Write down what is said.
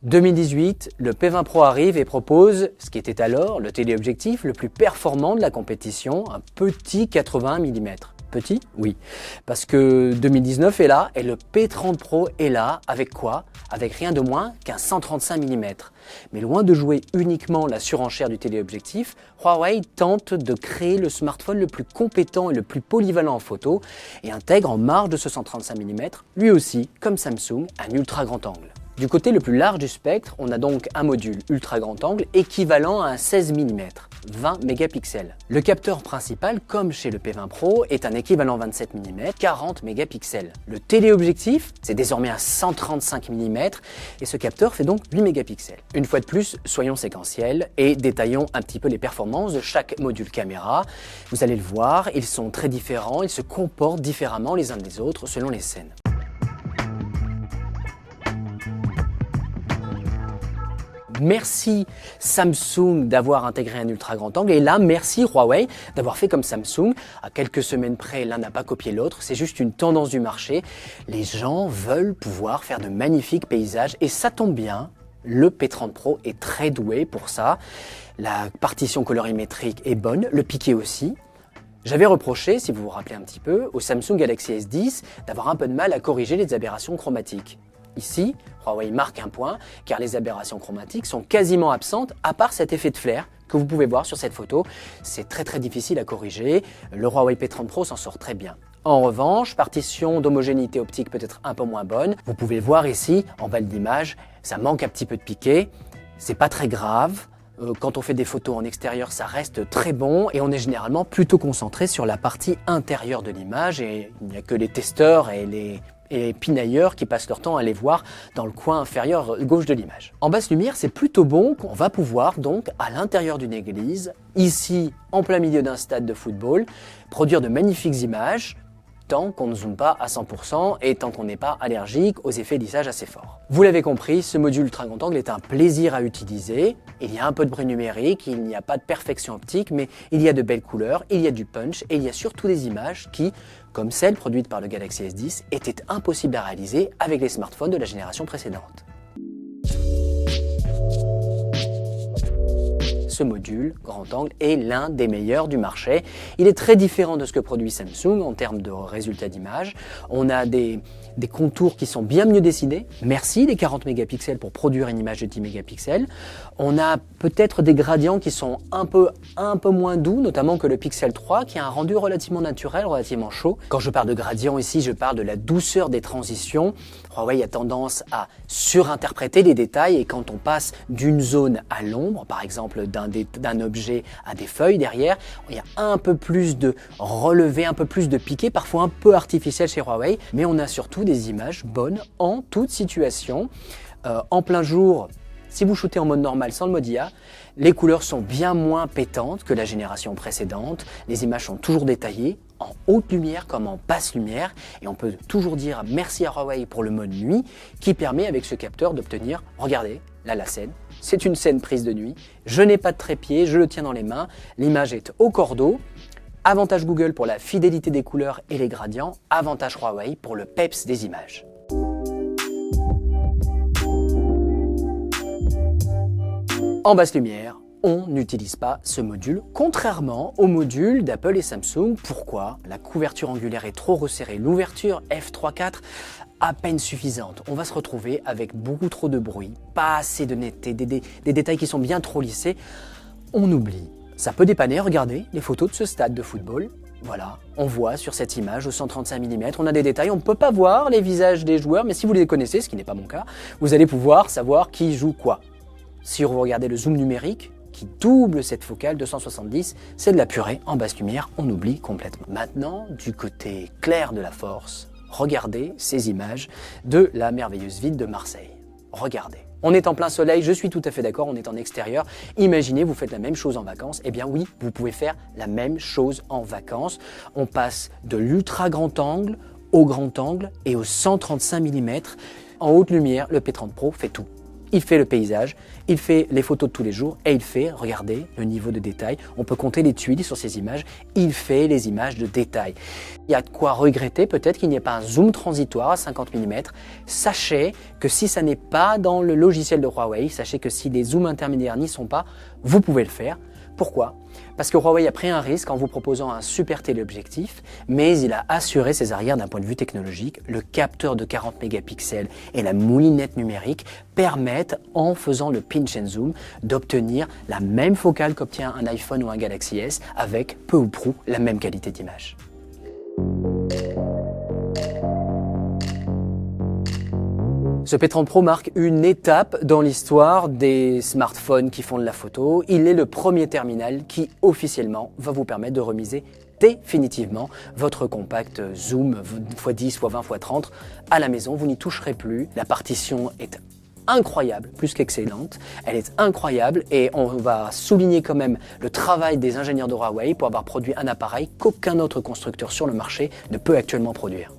2018, le P20 Pro arrive et propose ce qui était alors le téléobjectif le plus performant de la compétition, un petit 81 mm. Petit? Oui. Parce que 2019 est là et le P30 Pro est là avec quoi? Avec rien de moins qu'un 135 mm. Mais loin de jouer uniquement la surenchère du téléobjectif, Huawei tente de créer le smartphone le plus compétent et le plus polyvalent en photo et intègre en marge de ce 135 mm, lui aussi, comme Samsung, un ultra grand angle. Du côté le plus large du spectre, on a donc un module ultra grand angle équivalent à un 16 mm, 20 mégapixels. Le capteur principal, comme chez le P20 Pro, est un équivalent 27 mm, 40 mégapixels. Le téléobjectif, c'est désormais un 135 mm et ce capteur fait donc 8 mégapixels. Une fois de plus, soyons séquentiels et détaillons un petit peu les performances de chaque module caméra. Vous allez le voir, ils sont très différents, ils se comportent différemment les uns des autres selon les scènes. Merci Samsung d'avoir intégré un ultra grand angle et là merci Huawei d'avoir fait comme Samsung. À quelques semaines près, l'un n'a pas copié l'autre, c'est juste une tendance du marché. Les gens veulent pouvoir faire de magnifiques paysages et ça tombe bien, le P30 Pro est très doué pour ça. La partition colorimétrique est bonne, le piqué aussi. J'avais reproché, si vous vous rappelez un petit peu, au Samsung Galaxy S10 d'avoir un peu de mal à corriger les aberrations chromatiques. Ici, Huawei marque un point car les aberrations chromatiques sont quasiment absentes à part cet effet de flair que vous pouvez voir sur cette photo. C'est très difficile à corriger, le Huawei P30 Pro s'en sort très bien. En revanche, partition d'homogénéité optique peut-être un peu moins bonne. Vous pouvez voir ici, en bas de l'image, ça manque un petit peu de piqué, c'est pas très grave. Quand on fait des photos en extérieur, ça reste très bon et on est généralement plutôt concentré sur la partie intérieure de l'image et il n'y a que les testeurs et les pinailleurs qui passent leur temps à les voir dans le coin inférieur gauche de l'image. En basse lumière, c'est plutôt bon qu'on va pouvoir donc à l'intérieur d'une église, ici en plein milieu d'un stade de football, produire de magnifiques images tant qu'on ne zoome pas à 100% et tant qu'on n'est pas allergique aux effets de lissage assez forts. Vous l'avez compris, ce module ultra grand angle est un plaisir à utiliser. Il y a un peu de bruit numérique, il n'y a pas de perfection optique, mais il y a de belles couleurs, il y a du punch et il y a surtout des images qui, comme celles produites par le Galaxy S10, étaient impossibles à réaliser avec les smartphones de la génération précédente. Ce module grand angle est l'un des meilleurs du marché. Il est très différent de ce que produit Samsung en termes de résultats d'image. On a des contours qui sont bien mieux dessinés. Merci les 40 mégapixels pour produire une image de 10 mégapixels. On a peut-être des gradients qui sont un peu moins doux, notamment que le Pixel 3 qui a un rendu relativement naturel, relativement chaud. Quand je parle de gradient ici, je parle de la douceur des transitions. Huawei a tendance à surinterpréter les détails et quand on passe d'une zone à l'ombre, par exemple d'un objet à des feuilles derrière, il y a un peu plus de relevé, un peu plus de piqué, parfois un peu artificiel chez Huawei, mais on a surtout des images bonnes en toute situation. En plein jour, si vous shootez en mode normal sans le mode IA, les couleurs sont bien moins pétantes que la génération précédente, les images sont toujours détaillées, en haute lumière comme en basse lumière, et on peut toujours dire merci à Huawei pour le mode nuit qui permet avec ce capteur d'obtenir, regardez, là la scène, c'est une scène prise de nuit, je n'ai pas de trépied, je le tiens dans les mains, l'image est au cordeau. Avantage Google pour la fidélité des couleurs et les gradients, avantage Huawei pour le peps des images. En basse lumière, on n'utilise pas ce module, contrairement au module d'Apple et Samsung. Pourquoi? La couverture angulaire est trop resserrée, l'ouverture f3.4 à peine suffisante. On va se retrouver avec beaucoup trop de bruit, pas assez de netteté, des détails qui sont bien trop lissés. On oublie. Ça peut dépanner, regardez les photos de ce stade de football. Voilà, on voit sur cette image au 135 mm, on a des détails, on ne peut pas voir les visages des joueurs, mais si vous les connaissez, ce qui n'est pas mon cas, vous allez pouvoir savoir qui joue quoi. Si vous regardez le zoom numérique, qui double cette focale 270, c'est de la purée en basse lumière, on oublie complètement. Maintenant, du côté clair de la force, regardez ces images de la merveilleuse ville de Marseille. Regardez. On est en plein soleil, je suis tout à fait d'accord, on est en extérieur. Imaginez, vous faites la même chose en vacances. Eh bien oui, vous pouvez faire la même chose en vacances. On passe de l'ultra grand angle au grand angle et au 135 mm. En haute lumière, le P30 Pro fait tout. il fait le paysage, il fait les photos de tous les jours et il fait, regardez le niveau de détail, on peut compter les tuiles sur ces images, il fait les images de détail. Il y a de quoi regretter peut-être qu'il n'y ait pas un zoom transitoire à 50 mm. Sachez que si ça n'est pas dans le logiciel de Huawei, sachez que si les zooms intermédiaires n'y sont pas, vous pouvez le faire. Pourquoi ? Parce que Huawei a pris un risque en vous proposant un super téléobjectif, mais il a assuré ses arrières d'un point de vue technologique. Le capteur de 40 mégapixels et la moulinette numérique permettent, en faisant le pinch and zoom, d'obtenir la même focale qu'obtient un iPhone ou un Galaxy S avec peu ou prou la même qualité d'image. Ce P30 Pro marque une étape dans l'histoire des smartphones qui font de la photo. Il est le premier terminal qui officiellement va vous permettre de remiser définitivement votre compact zoom x10, x20, x30 à la maison. Vous n'y toucherez plus. La partition est incroyable, plus qu'excellente. Elle est incroyable et on va souligner quand même le travail des ingénieurs de Huawei pour avoir produit un appareil qu'aucun autre constructeur sur le marché ne peut actuellement produire.